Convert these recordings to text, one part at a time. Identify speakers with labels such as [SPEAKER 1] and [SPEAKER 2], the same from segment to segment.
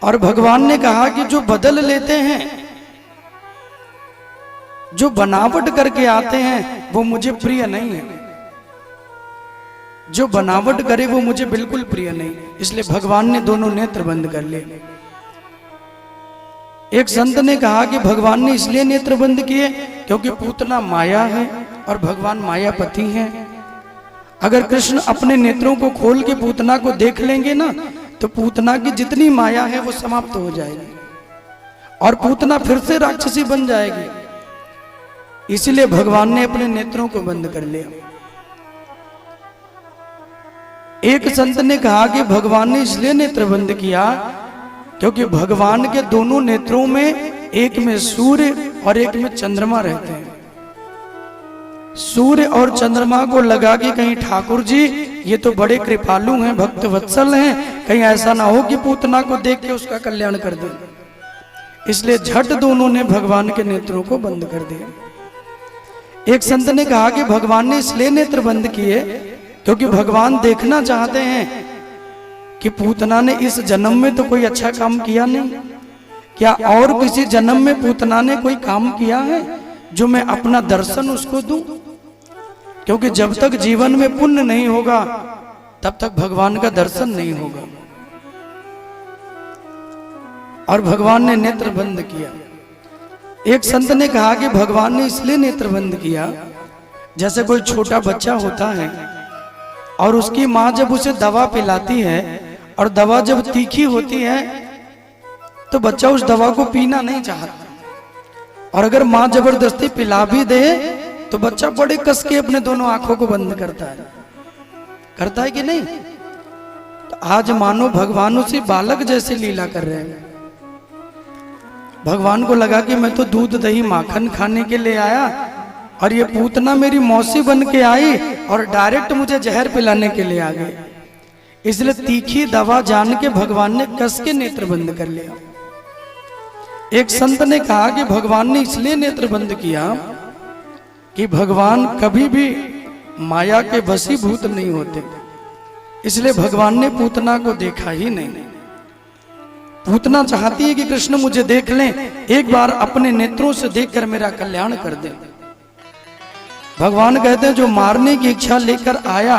[SPEAKER 1] और भगवान ने कहा कि जो बदल लेते हैं, जो बनावट करके आते हैं, वो मुझे प्रिय नहीं है। जो बनावट करे वो मुझे बिल्कुल प्रिय नहीं। इसलिए भगवान ने दोनों नेत्र बंद कर लिए। एक संत ने कहा कि भगवान ने इसलिए नेत्र बंद किए क्योंकि पूतना माया है और भगवान मायापति हैं। अगर कृष्ण अपने नेत्रों को खोल के पूतना को देख लेंगे ना, तो पूतना की जितनी माया है वो समाप्त हो जाएगी और पूतना फिर से राक्षसी बन जाएगी। इसलिए भगवान ने अपने नेत्रों को बंद कर लिया। एक संत ने कहा कि भगवान ने इसलिए नेत्र बंद किया क्योंकि भगवान के दोनों नेत्रों में, एक में सूर्य और एक में चंद्रमा रहते हैं। सूर्य और चंद्रमा को लगा कि कहीं ठाकुर जी ये तो बड़े कृपालु हैं, भक्त वत्सल हैं, कहीं ऐसा ना हो कि पूतना को देख के उसका कल्याण कर दे। इसलिए झट दोनों ने भगवान के नेत्रों को बंद कर दिया। एक संत ने कहा कि भगवान ने इसलिए नेत्र बंद किए क्योंकि भगवान देखना चाहते हैं कि पूतना ने इस जन्म में तो कोई अच्छा काम किया नहीं, क्या और किसी जन्म में पूतना ने कोई काम किया है जो मैं अपना दर्शन उसको दूं। क्योंकि जब तक जीवन में पुण्य नहीं होगा तब तक भगवान का दर्शन नहीं होगा। और भगवान ने नेत्र बंद किया। एक संत ने कहा कि भगवान ने इसलिए नेत्र बंद किया, जैसे कोई छोटा बच्चा होता है और उसकी माँ जब उसे दवा पिलाती है और दवा जब तीखी होती है तो बच्चा उस दवा को पीना नहीं चाहता, और अगर माँ जबरदस्ती पिला भी दे तो बच्चा बड़े कस के अपने दोनों आंखों को बंद करता है कि नहीं। तो आज मानो भगवान उसी बालक जैसे लीला कर रहे हैं। भगवान को लगा कि मैं तो दूध दही माखन खाने के लिए आया और ये पूतना मेरी मौसी बन के आई और डायरेक्ट मुझे जहर पिलाने के लिए आ गई। इसलिए तीखी दवा जान के भगवान ने कस के नेत्र बंद कर लिया। एक संत ने कहा कि भगवान ने इसलिए नेत्र बंद किया कि भगवान कभी भी माया के वशीभूत नहीं होते। इसलिए भगवान ने पूतना को देखा ही नहीं। पूतना चाहती है कि कृष्ण मुझे देख लें, एक बार अपने नेत्रों से देखकर मेरा कल्याण कर दे। भगवान कहते हैं जो मारने की इच्छा लेकर आया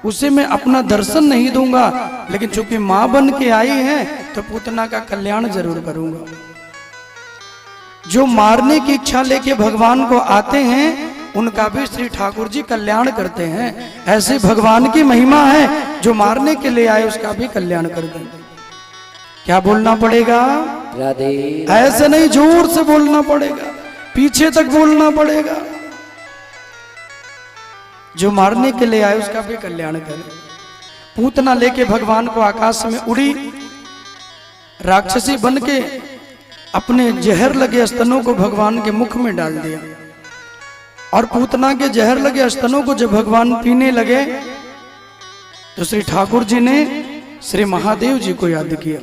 [SPEAKER 1] उसे मैं अपना दर्शन नहीं दूंगा, लेकिन चूंकि मां बन के आई है तो पूतना का कल्याण जरूर करूंगा। जो मारने की इच्छा लेके भगवान को आते हैं उनका भी श्री ठाकुर जी कल्याण करते हैं। ऐसे भगवान की महिमा है, जो मारने के लिए आए उसका भी कल्याण कर देंगे। क्या बोलना पड़ेगा?
[SPEAKER 2] राधे।
[SPEAKER 1] ऐसे नहीं, जोर से बोलना पड़ेगा, पीछे तक बोलना पड़ेगा। जो मारने के लिए आए उसका भी कल्याण करे। पूतना लेके भगवान को आकाश में उड़ी, राक्षसी बन के अपने जहर लगे स्तनों को भगवान के मुख में डाल दिया। और पूतना के जहर लगे स्तनों को जब भगवान पीने लगे तो श्री ठाकुर जी ने श्री महादेव जी को याद किया।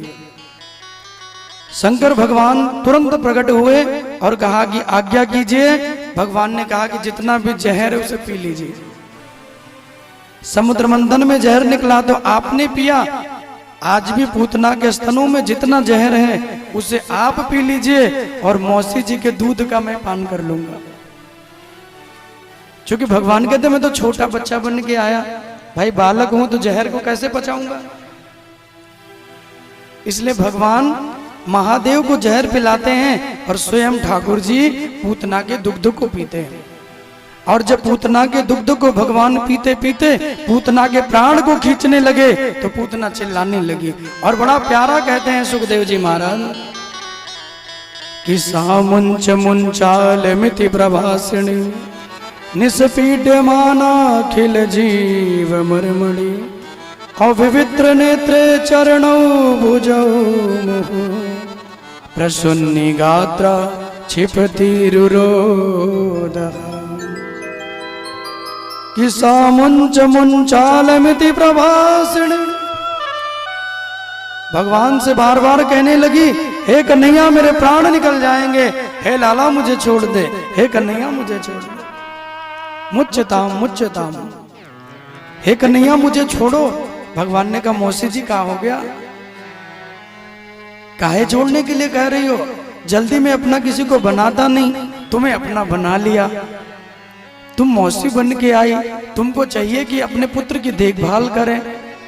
[SPEAKER 1] शंकर भगवान तुरंत प्रकट हुए और कहा कि आज्ञा कीजिए। भगवान ने कहा कि जितना भी जहर है उसे पी लीजिए। समुद्र मंथन में जहर निकला तो आपने पिया, आज भी पूतना के स्तनों में जितना जहर है उसे आप पी लीजिए और मौसी जी के दूध का मैं पान कर लूंगा। क्योंकि भगवान कहते मैं तो छोटा बच्चा बन के आया, भाई बालक हूं तो जहर को कैसे पचाऊंगा। इसलिए भगवान महादेव को जहर पिलाते हैं और स्वयं ठाकुर जी पूतना के दुग्ध को पीते हैं। और जब पूतना के दुग्ध को भगवान पीते पीते पूतना के प्राण को खींचने लगे तो पूतना चिल्लाने लगी। और बड़ा प्यारा कहते हैं सुखदेव जी महाराज कि सामुंच मुंचाल मिति प्रभासिणी निस्पीड्यमाना खिल जीव मर्मणि अविवित्र नेत्रे चरणौ भुजौ मुहु प्रसुन्नि गात्रा क्षिपति रुरोदः कि सामुंच मुंचालमिति प्रभासिणी। भगवान से बार बार कहने लगी, हे कन्हैया मेरे प्राण निकल जाएंगे, हे लाला मुझे छोड़ दे, हे कन्हैया मुझे छोड़ दे, मुच्यताम मुच्यताम, हे कन्हैया मुझे छोड़ो। भगवान ने कहा मौसी जी कहाँ हो गया? काहे जोड़ने के लिए कह रही हो? जल्दी में अपना किसी को बनाता नहीं, तुम्हें अपना बना लिया। तुम मौसी बन के आई, तुमको चाहिए कि अपने पुत्र की देखभाल करें,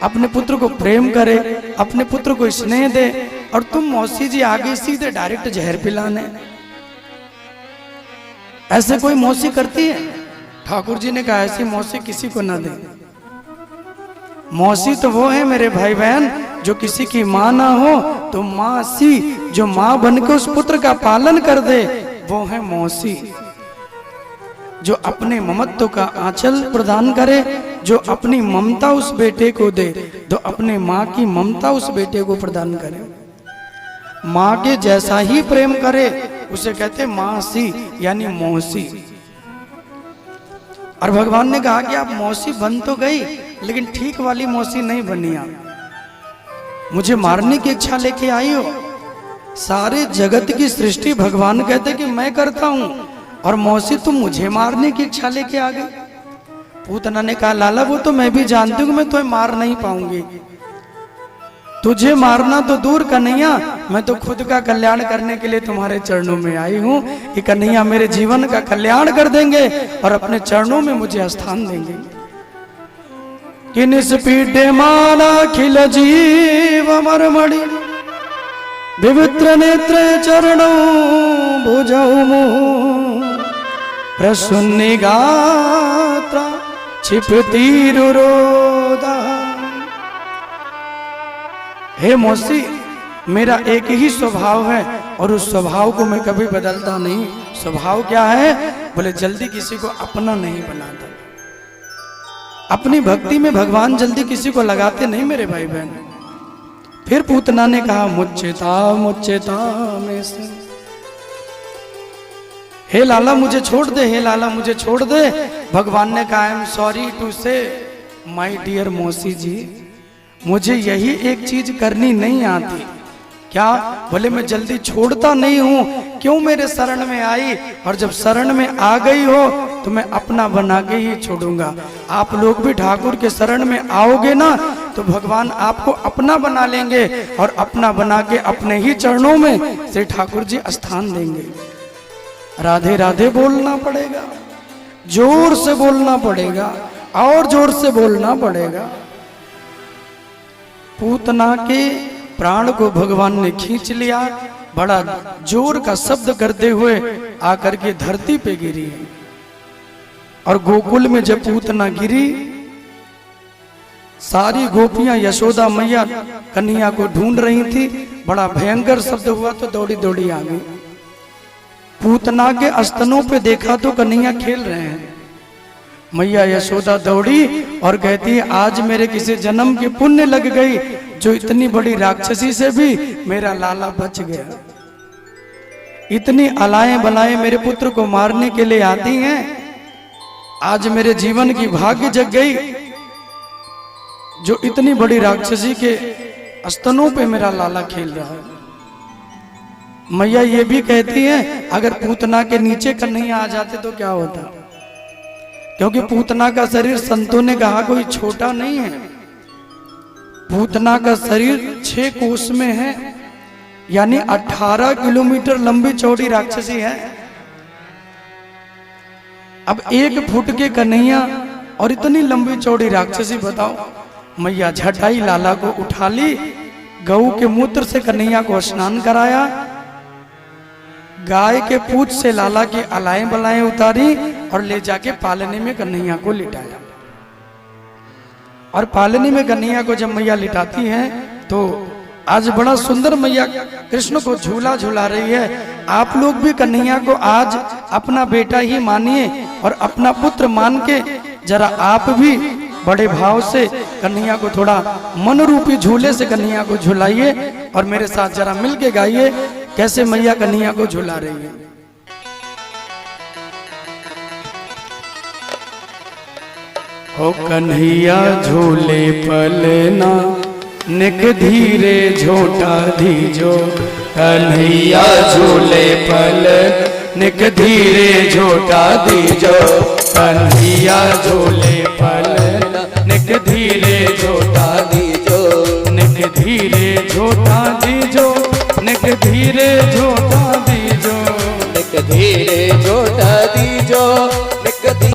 [SPEAKER 1] अपने पुत्र को प्रेम करे, अपने पुत्र को स्नेह दे, और तुम मौसी जी आगे सीधे डायरेक्ट जहर पिलाने। ऐसे कोई मौसी करती है? ठाकुर जी ने कहा ऐसी मौसी किसी को ना दे। मौसी तो वो है मेरे भाई बहन जो किसी की माँ ना हो तो मासी, जो माँ बनकर उस पुत्र का पालन कर दे वो है मौसी। जो अपने ममत्व का आंचल प्रदान करे, जो अपनी ममता उस बेटे को दे, तो अपने माँ की ममता उस बेटे को प्रदान करे, माँ के जैसा ही प्रेम करे, उसे कहते मासी यानी मौसी। और भगवान ने कहा कि आप मौसी बन तो गई, लेकिन ठीक वाली मौसी नहीं बनी आप। मुझे मारने की इच्छा लेके आई हो। सारे जगत की सृष्टि भगवान कहते कि मैं करता हूं, और मौसी तुम मुझे मारने की इच्छा लेके आ गई। पूतना ने कहा लाला वो तो मैं भी जानती हूँ मैं तुम्हें मार नहीं पाऊंगी, तुझे मारना तो दूर कन्हैया, मैं तो खुद का कल्याण करने के लिए तुम्हारे चरणों में आई हूँ कि कन्हैया मेरे जीवन का कल्याण कर देंगे और अपने चरणों में मुझे स्थान देंगे। कि निस्पीडे माला खिल जीव मरमणि विवित्र नेत्र चरणों भुजौ प्रसन्नि गात्रा क्षिपति रुरोधा। हे मौसी, मेरा एक ही स्वभाव है और उस स्वभाव को मैं कभी बदलता नहीं। स्वभाव क्या है? बोले जल्दी किसी को अपना नहीं बनाता। अपनी भक्ति में भगवान जल्दी किसी को लगाते नहीं मेरे भाई बहन। फिर पूतना ने कहा मुच्चेता में से, हे लाला मुझे छोड़ दे, हे लाला मुझे छोड़ दे। भगवान ने कहा आई एम सॉरी टू से माय डियर मौसी जी, मुझे यही एक चीज करनी नहीं आती। क्या? बोले मैं जल्दी छोड़ता नहीं हूं, क्यों मेरे शरण में आई, और जब शरण में आ गई हो तो मैं अपना बना के ही छोड़ूंगा। आप लोग भी ठाकुर के शरण में आओगे ना तो भगवान आपको अपना बना लेंगे, और अपना बना के अपने ही चरणों में से ठाकुर जी स्थान देंगे। राधे राधे बोलना पड़ेगा, जोर से बोलना पड़ेगा, और जोर से बोलना पड़ेगा। पूतना के प्राण को भगवान ने खींच लिया, बड़ा जोर का शब्द करते हुए आकर के धरती पे गिरी। और गोकुल में जब पूतना गिरी, सारी गोपियां यशोदा मैया कन्हैया को ढूंढ रही थी। बड़ा भयंकर शब्द हुआ तो दौड़ी दौड़ी आ गई। पूतना के स्तनों पे देखा तो कन्हैया खेल रहे हैं। मैया यशोदा दौड़ी और कहती है आज मेरे किसी जन्म की पुण्य लग गई, जो इतनी बड़ी राक्षसी से भी मेरा लाला बच गया। इतनी अलाएं बलाएं मेरे पुत्र को मारने के लिए आती हैं, आज मेरे जीवन की भाग्य जग गई, जो इतनी बड़ी राक्षसी के स्तनों पे मेरा लाला खेल रहा है। मैया ये भी कहती है अगर पूतना के नीचे कन्हैया आ जाते तो क्या होता, क्योंकि पूतना का शरीर संतों ने कहा कोई छोटा नहीं है। पूतना का शरीर 6 कोस में है, यानी 18 किलोमीटर लंबी चौड़ी राक्षसी है। अब 1 फुट के कन्हैया और इतनी लंबी चौड़ी राक्षसी, बताओ। मैया झटाई लाला को उठा ली, गऊ के मूत्र से कन्हैया को स्नान कराया, गाय के पूंछ से लाला की अलाएं बलाएं उतारी और ले जाके पालने में कन्हैया को लिटाया। और पालने में कन्हैया को जब मैया लिटाती हैं तो आज बड़ा सुंदर मैया कृष्ण को झूला झूला रही है। आप लोग भी कन्हैया को आज अपना बेटा ही मानिए और अपना पुत्र मान के जरा आप भी बड़े भाव से कन्हैया को थोड़ा मन रूपी झूले से कन्हैया को झुलाइए, और मेरे साथ जरा मिल के गाइए कैसे मैया कन्हैया को झुला रही है। हो कन्हैया झूले पलना निक धीरे झोटा दीजो, कन्हैया झूले पल निक धीरे झोटा दीजो, कन्हैया झूले पल निक धीरे झोटा दीजो, निक धीरे झोटा दीजो,
[SPEAKER 2] भेड़ जोटा दीजो निकदी